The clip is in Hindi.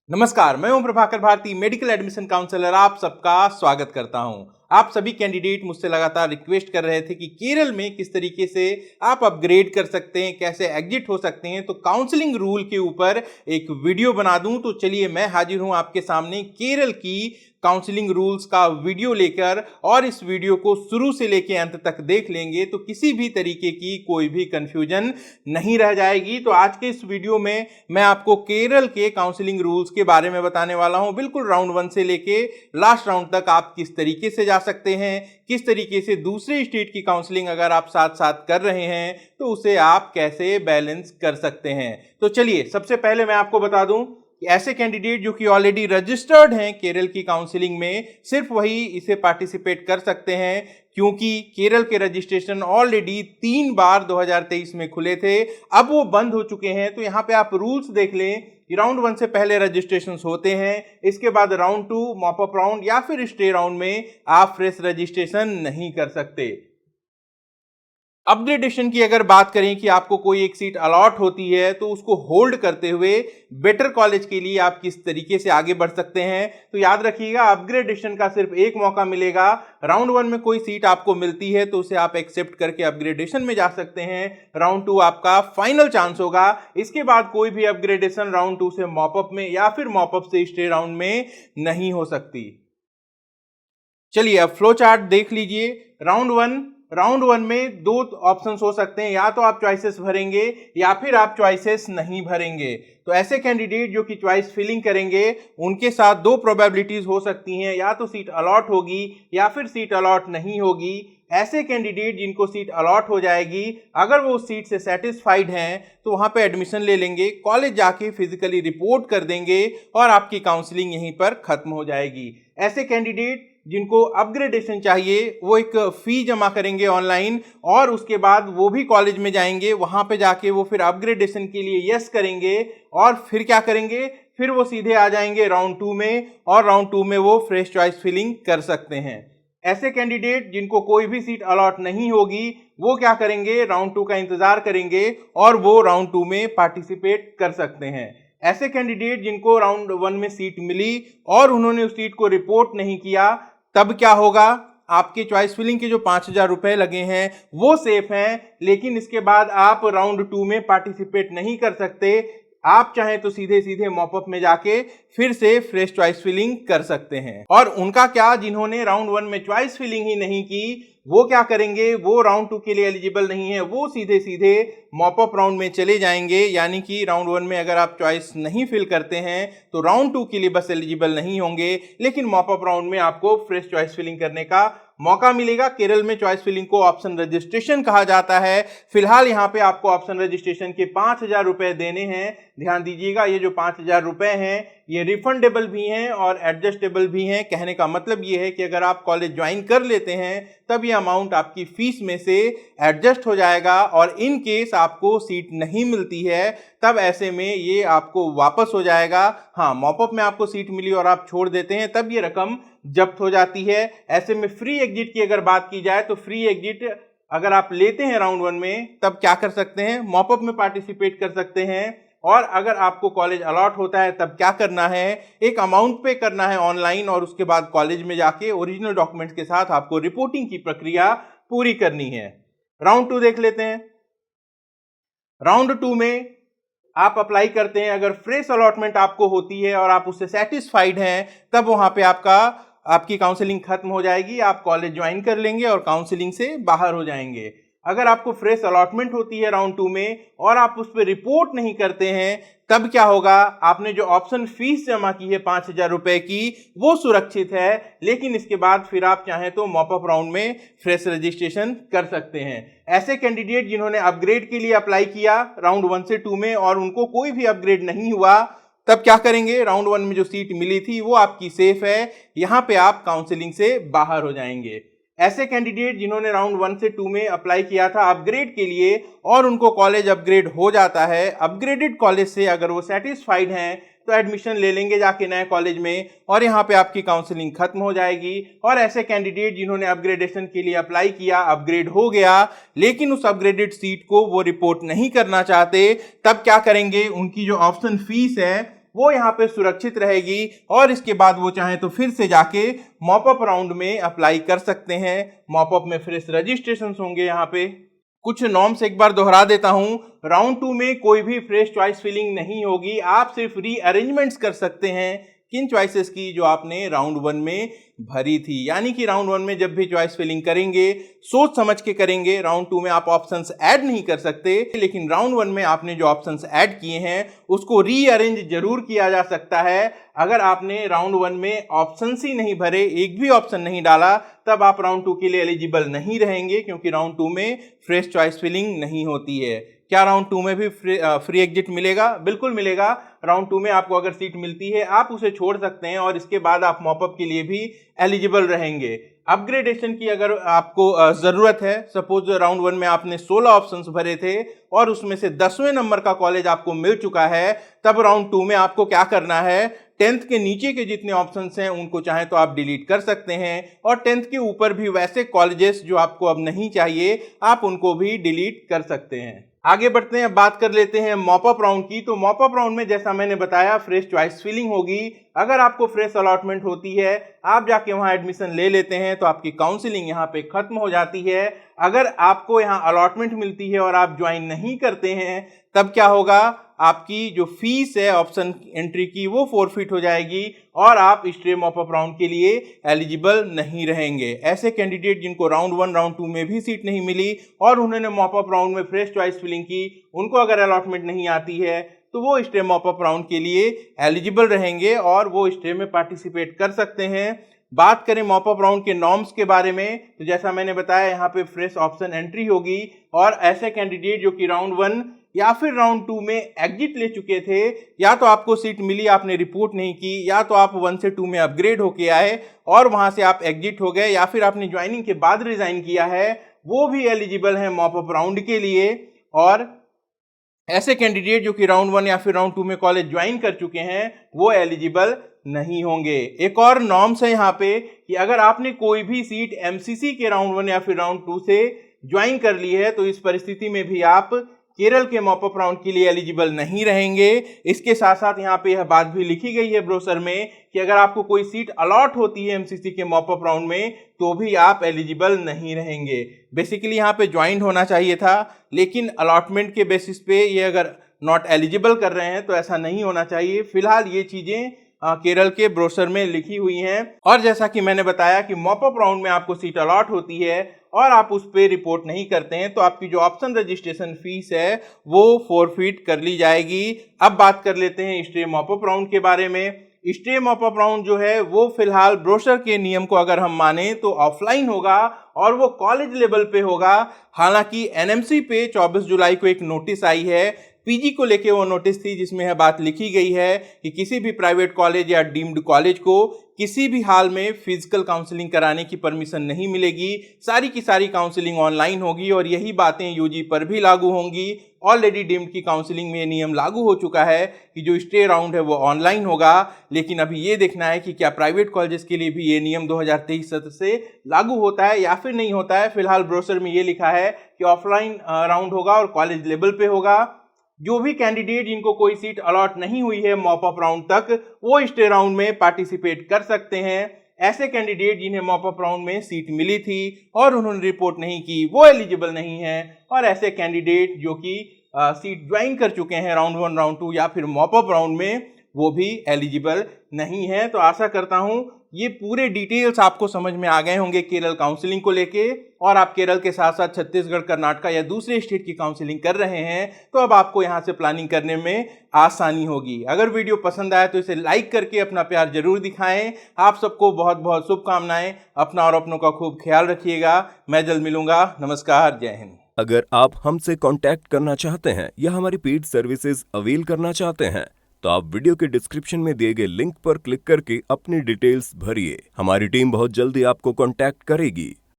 नमस्कार, मैं हूं Prabhakar Bharti, medical admission counsellor. आप सबका स्वागत करता हूं। आप सभी कैंडिडेट मुझसे लगातार रिक्वेस्ट कर रहे थे कि केरल में किस तरीके से आप अपग्रेड कर सकते हैं, कैसे एग्जिट हो सकते हैं, तो काउंसलिंग रूल के ऊपर एक वीडियो बना दूं। तो चलिए मैं हाजिर हूं आपके सामने केरल की काउंसलिंग रूल्स का वीडियो लेकर, और इस वीडियो को शुरू से लेकर अंत तक देख लेंगे तो किसी भी तरीके की कोई भी कंफ्यूजन नहीं रह जाएगी। तो आज के इस वीडियो में मैं आपको केरल के काउंसलिंग रूल्स के बारे में बताने वाला हूं, बिल्कुल राउंड 1 से लेके लास्ट राउंड तक आप किस तरीके से जा सकते हैं, किस तरीके से दूसरे स्टेट की काउंसलिंग अगर आप साथ साथ कर रहे हैं तो उसे आप कैसे बैलेंस कर सकते हैं। तो चलिए सबसे पहले मैं आपको बता दूं कि ऐसे कैंडिडेट जो कि ऑलरेडी रजिस्टर्ड हैं केरल की काउंसलिंग में, सिर्फ वही इसे पार्टिसिपेट कर सकते हैं, क्योंकि केरल के रजिस्ट्रेशन ऑलरेडी 3 बार 2023 में खुले थे, अब वो बंद हो चुके हैं। तो यहाँ पे आप रूल्स देख लें कि राउंड 1 से पहले रजिस्ट्रेशन होते हैं, इसके बाद राउंड 2 मॉपअप राउंड या फिर स्टे राउंड में आप फ्रेश रजिस्ट्रेशन नहीं कर सकते। अपग्रेडेशन की अगर बात करें कि आपको कोई एक सीट अलॉट होती है तो उसको होल्ड करते हुए बेटर कॉलेज के लिए आप किस तरीके से आगे बढ़ सकते हैं, तो याद रखिएगा अपग्रेडेशन का सिर्फ एक मौका मिलेगा। राउंड 1 में कोई सीट आपको मिलती है तो उसे आप एक्सेप्ट करके अपग्रेडेशन में जा सकते हैं। राउंड 2 आपका फाइनल चांस होगा। इसके बाद कोई भी अपग्रेडेशन राउंड 2 से मॉपअप में या फिर मॉपअप से स्टे राउंड में नहीं हो सकती। चलिए अब फ्लो चार्ट देख लीजिए। राउंड वन में दो ऑप्शंस हो सकते हैं, या तो आप चॉइसेस भरेंगे या फिर आप चॉइसेस नहीं भरेंगे। तो ऐसे कैंडिडेट जो कि चॉइस फिलिंग करेंगे उनके साथ दो प्रोबेबिलिटीज हो सकती हैं, या तो सीट अलॉट होगी या फिर सीट अलॉट नहीं होगी। ऐसे कैंडिडेट जिनको सीट अलॉट हो जाएगी, अगर वो उस सीट से सेटिस्फाइड हैं तो वहां पे एडमिशन ले लेंगे, कॉलेज जाके फिजिकली रिपोर्ट कर देंगे और आपकी काउंसलिंग यहीं पर खत्म हो जाएगी। ऐसे कैंडिडेट जिनको अपग्रेडेशन चाहिए वो एक फी जमा करेंगे ऑनलाइन, और उसके बाद वो भी कॉलेज में जाएंगे, वहां पे जाके वो फिर अपग्रेडेशन के लिए यस करेंगे, और फिर क्या करेंगे, फिर वो सीधे आ जाएंगे राउंड 2 में, और राउंड 2 में वो फ्रेश चॉइस फिलिंग कर सकते हैं। ऐसे कैंडिडेट जिनको कोई भी सीट अलॉट नहीं होगी वो क्या करेंगे, राउंड 2 का इंतजार करेंगे और वो राउंड 2 में पार्टिसिपेट कर सकते हैं। ऐसे कैंडिडेट जिनको राउंड 1 में सीट मिली और उन्होंने उस सीट को रिपोर्ट नहीं किया, तब क्या होगा, आपके चॉइस फिलिंग के जो 5,000 रुपए लगे हैं वो सेफ हैं, लेकिन इसके बाद आप राउंड 2 में पार्टिसिपेट नहीं कर सकते। आप चाहें तो सीधे सीधे मॉपअप में जाके फिर से फ्रेश चॉइस फिलिंग कर सकते हैं। और उनका क्या, जिन्होंने राउंड 1 में चॉइस फिलिंग ही नहीं की वो क्या करेंगे, वो राउंड 2 के लिए एलिजिबल नहीं है, वो सीधे सीधे मॉपअप राउंड में चले जाएंगे। यानी कि राउंड 1 में अगर आप चॉइस नहीं फिल करते हैं तो राउंड 2 के लिए बस एलिजिबल नहीं होंगे, लेकिन मॉपअप राउंड में आपको फ्रेश चॉइस फिलिंग करने का मौका मिलेगा। केरल में चॉइस फिलिंग को ऑप्शन रजिस्ट्रेशन कहा जाता है। फिलहाल यहाँ पे आपको ऑप्शन रजिस्ट्रेशन के 5,000 रुपए देने हैं। ध्यान दीजिएगा, ये जो 5,000 रुपए हैं ये रिफंडेबल भी हैं और एडजस्टेबल भी हैं। कहने का मतलब ये है कि अगर आप कॉलेज ज्वाइन कर लेते हैं तब ये अमाउंट आपकी फीस में से एडजस्ट हो जाएगा, और इन केस आपको सीट नहीं मिलती है तब ऐसे में ये आपको वापस हो जाएगा। हाँ, मॉपअप में आपको सीट मिली और आप छोड़ देते हैं तब ये रकम जब्त हो जाती है। ऐसे में फ्री एग्जिट की अगर बात की जाए तो फ्री एग्जिट अगर आप लेते हैं राउंड 1 में तब क्या कर सकते हैं, मॉपअप में पार्टिसिपेट कर सकते हैं। और अगर आपको कॉलेज अलॉट होता है तब क्या करना है, एक अमाउंट पे करना है ऑनलाइन, और उसके बाद कॉलेज में जाके ओरिजिनल डॉक्यूमेंट्स के साथ आपको रिपोर्टिंग की प्रक्रिया पूरी करनी है। राउंड 2 देख लेते हैं। राउंड 2 में आप अप्लाई करते हैं, अगर फ्रेश अलॉटमेंट आपको होती है और आप उससे सेटिस्फाइड हैं तब वहां पे आपकी काउंसलिंग खत्म हो जाएगी, आप कॉलेज ज्वाइन कर लेंगे और काउंसलिंग से बाहर हो जाएंगे। अगर आपको फ्रेश अलॉटमेंट होती है राउंड 2 में और आप उस पर रिपोर्ट नहीं करते हैं तब क्या होगा, आपने जो ऑप्शन फीस जमा की है 5,000 रुपए की वो सुरक्षित है, लेकिन इसके बाद फिर आप चाहें तो मॉपअप राउंड में फ्रेश रजिस्ट्रेशन कर सकते हैं। ऐसे कैंडिडेट जिन्होंने अपग्रेड के लिए अप्लाई किया राउंड 1 से 2 में और उनको कोई भी अपग्रेड नहीं हुआ, तब क्या करेंगे, राउंड 1 में जो सीट मिली थी वो आपकी सेफ है, यहां पे आप काउंसलिंग से बाहर हो जाएंगे। ऐसे कैंडिडेट जिन्होंने राउंड 1 से 2 में अप्लाई किया था अपग्रेड के लिए और उनको कॉलेज अपग्रेड हो जाता है, अपग्रेडेड कॉलेज से अगर वो सेटिस्फाइड हैं तो एडमिशन ले लेंगे जाके नए कॉलेज में, और यहाँ पे आपकी काउंसलिंग खत्म हो जाएगी। और ऐसे कैंडिडेट जिन्होंने अपग्रेडेशन के लिए अप्लाई किया, अपग्रेड हो गया, लेकिन उस अपग्रेडेड सीट को वो रिपोर्ट नहीं करना चाहते, तब क्या करेंगे, उनकी जो ऑप्शन फीस है वो यहाँ पे सुरक्षित रहेगी और इसके बाद वो चाहे तो फिर से जाके मॉपअप राउंड में अप्लाई कर सकते हैं। मॉपअप में फ्रेश रजिस्ट्रेशन होंगे। यहाँ पे कुछ नॉर्म्स एक बार दोहरा देता हूं। राउंड 2 में कोई भी फ्रेश चॉइस फिलिंग नहीं होगी, आप सिर्फ रीअरेंजमेंट्स कर सकते हैं किन चॉइसेस की जो आपने राउंड 1 में भरी थी। यानी कि राउंड 1 में जब भी चॉइस फिलिंग करेंगे सोच समझ के करेंगे। राउंड 2 में आप ऑप्शंस ऐड नहीं कर सकते, लेकिन राउंड 1 में आपने जो ऑप्शंस ऐड किए हैं उसको रीअरेंज जरूर किया जा सकता है। अगर आपने राउंड 1 में ऑप्शंस ही नहीं भरे, एक भी ऑप्शन नहीं डाला, तब आप राउंड 2 के लिए एलिजिबल नहीं रहेंगे, क्योंकि राउंड 2 में फ्रेश चॉइस फिलिंग नहीं होती है। क्या राउंड 2 में भी फ्री एग्जिट मिलेगा? बिल्कुल मिलेगा। राउंड 2 में आपको अगर सीट मिलती है आप उसे छोड़ सकते हैं और इसके बाद आप मॉपअप के लिए भी एलिजिबल रहेंगे। अपग्रेडेशन की अगर आपको ज़रूरत है, सपोज राउंड 1 में आपने 16 ऑप्शंस भरे थे और उसमें से 10वें नंबर का कॉलेज आपको मिल चुका है, तब राउंड 2 में आपको क्या करना है, 10th के नीचे के जितने ऑप्शंस हैं उनको चाहे तो आप डिलीट कर सकते हैं और 10th के ऊपर भी वैसे कॉलेजेस जो आपको अब नहीं चाहिए आप उनको भी डिलीट कर सकते हैं। आगे बढ़ते हैं, बात कर लेते हैं मॉपअप राउंड की। तो मॉपअप राउंड में जैसा मैंने बताया फ्रेश चॉइस फिलिंग होगी। अगर आपको फ्रेश अलॉटमेंट होती है, आप जाके वहां एडमिशन ले लेते हैं तो आपकी काउंसलिंग यहाँ पे खत्म हो जाती है। अगर आपको यहाँ अलॉटमेंट मिलती है और आप ज्वाइन नहीं करते हैं, तब क्या होगा, आपकी जो फीस है ऑप्शन एंट्री की वो फोरफिट हो जाएगी और आप स्ट्रे मॉपअप राउंड के लिए एलिजिबल नहीं रहेंगे। ऐसे कैंडिडेट जिनको राउंड 1 राउंड 2 में भी सीट नहीं मिली और उन्होंने मॉपअप राउंड में फ्रेश चॉइस फिलिंग की, उनको अगर अलॉटमेंट नहीं आती है तो वो स्टे मॉपअप राउंड के लिए एलिजिबल रहेंगे और वो स्टे में पार्टिसिपेट कर सकते हैं। बात करें मॉपअप राउंड के नॉर्म्स के बारे में, तो जैसा मैंने बताया यहाँ पे फ्रेश ऑप्शन एंट्री होगी और ऐसे कैंडिडेट जो कि राउंड 1 या फिर राउंड 2 में एग्जिट ले चुके थे, या तो आपको सीट मिली आपने रिपोर्ट नहीं की, या तो आप 1 से 2 में अपग्रेड होके आए और वहां से आप एग्जिट हो गए, या फिर आपने ज्वाइनिंग के बाद रिजाइन किया है, वो भी एलिजिबल है मॉपअप राउंड के लिए। और ऐसे कैंडिडेट जो कि राउंड 1 या फिर राउंड 2 में कॉलेज ज्वाइन कर चुके हैं वो एलिजिबल नहीं होंगे। एक और नॉर्म्स है यहाँ पे कि अगर आपने कोई भी सीट एमसीसी के राउंड 1 या फिर राउंड 2 से ज्वाइन कर ली है तो इस परिस्थिति में भी आप केरल के मॉपअप राउंड के लिए एलिजिबल नहीं रहेंगे। इसके साथ साथ यहाँ पे यह बात भी लिखी गई है ब्रोशर में कि अगर आपको कोई सीट अलॉट होती है एमसीसी के मॉपअप राउंड में तो भी आप एलिजिबल नहीं रहेंगे। बेसिकली यहाँ पे ज्वाइन होना चाहिए था, लेकिन अलॉटमेंट के बेसिस पे ये अगर नॉट एलिजिबल कर रहे हैं तो ऐसा नहीं होना चाहिए। फिलहाल ये चीजें केरल के ब्रोशर में लिखी हुई हैं। और जैसा कि मैंने बताया कि मॉपअप राउंड में आपको सीट अलॉट होती है और आप उस पर रिपोर्ट नहीं करते हैं तो आपकी जो ऑप्शन रजिस्ट्रेशन फीस है वो फोरफिट कर ली जाएगी। अब बात कर लेते हैं स्टे मॉपअप राउंड के बारे में। स्टे मॉपअप राउंड जो है वो फिलहाल ब्रोशर के नियम को अगर हम माने तो ऑफलाइन होगा और वो कॉलेज लेवल पे होगा। हालांकि एनएमसी पे 24 जुलाई को एक नोटिस आई है, पीजी को लेके वो नोटिस थी जिसमें यह बात लिखी गई है कि किसी भी प्राइवेट कॉलेज या डीम्ड कॉलेज को किसी भी हाल में फिजिकल काउंसलिंग कराने की परमिशन नहीं मिलेगी। सारी की सारी काउंसलिंग ऑनलाइन होगी और यही बातें यूजी पर भी लागू होंगी। ऑलरेडी डीम्ड की काउंसलिंग में ये नियम लागू हो चुका है कि जो स्टे राउंड है वो ऑनलाइन होगा, लेकिन अभी ये देखना है कि क्या प्राइवेट कॉलेजेस के लिए भी ये नियम 2023 सत्र से लागू होता है या फिर नहीं होता है। फिलहाल ब्रोशर में ये लिखा है कि ऑफलाइन राउंड होगा और कॉलेज लेवल पे होगा। जो भी कैंडिडेट जिनको कोई सीट अलॉट नहीं हुई है मॉपअप राउंड तक, वो स्टे राउंड में पार्टिसिपेट कर सकते हैं। ऐसे कैंडिडेट जिन्हें मॉपअप राउंड में सीट मिली थी और उन्होंने रिपोर्ट नहीं की वो एलिजिबल नहीं है। और ऐसे कैंडिडेट जो कि सीट ज्वाइन कर चुके हैं राउंड 1 राउंड 2 या फिर मॉपअप राउंड में, वो भी एलिजिबल नहीं है। तो आशा करता हूं ये पूरे डिटेल्स आपको समझ में आ गए होंगे केरल काउंसलिंग को लेके, और आप केरल के साथ साथ छत्तीसगढ़, कर्नाटक या दूसरे स्टेट की काउंसलिंग कर रहे हैं तो अब आपको यहां से प्लानिंग करने में आसानी होगी। अगर वीडियो पसंद आए तो इसे लाइक करके अपना प्यार जरूर दिखाएं। आप सबको बहुत बहुत शुभकामनाएं। अपना और अपनों का खूब ख्याल रखिएगा। मैं जल्द मिलूंगा। नमस्कार, जय हिंद। अगर आप हमसे कांटेक्ट करना चाहते हैं या हमारी पेड सर्विसेज अवेल करना चाहते हैं तो आप वीडियो के डिस्क्रिप्शन में दिए गए लिंक पर क्लिक करके अपनी डिटेल्स भरिए। हमारी टीम बहुत जल्दी आपको कांटेक्ट करेगी।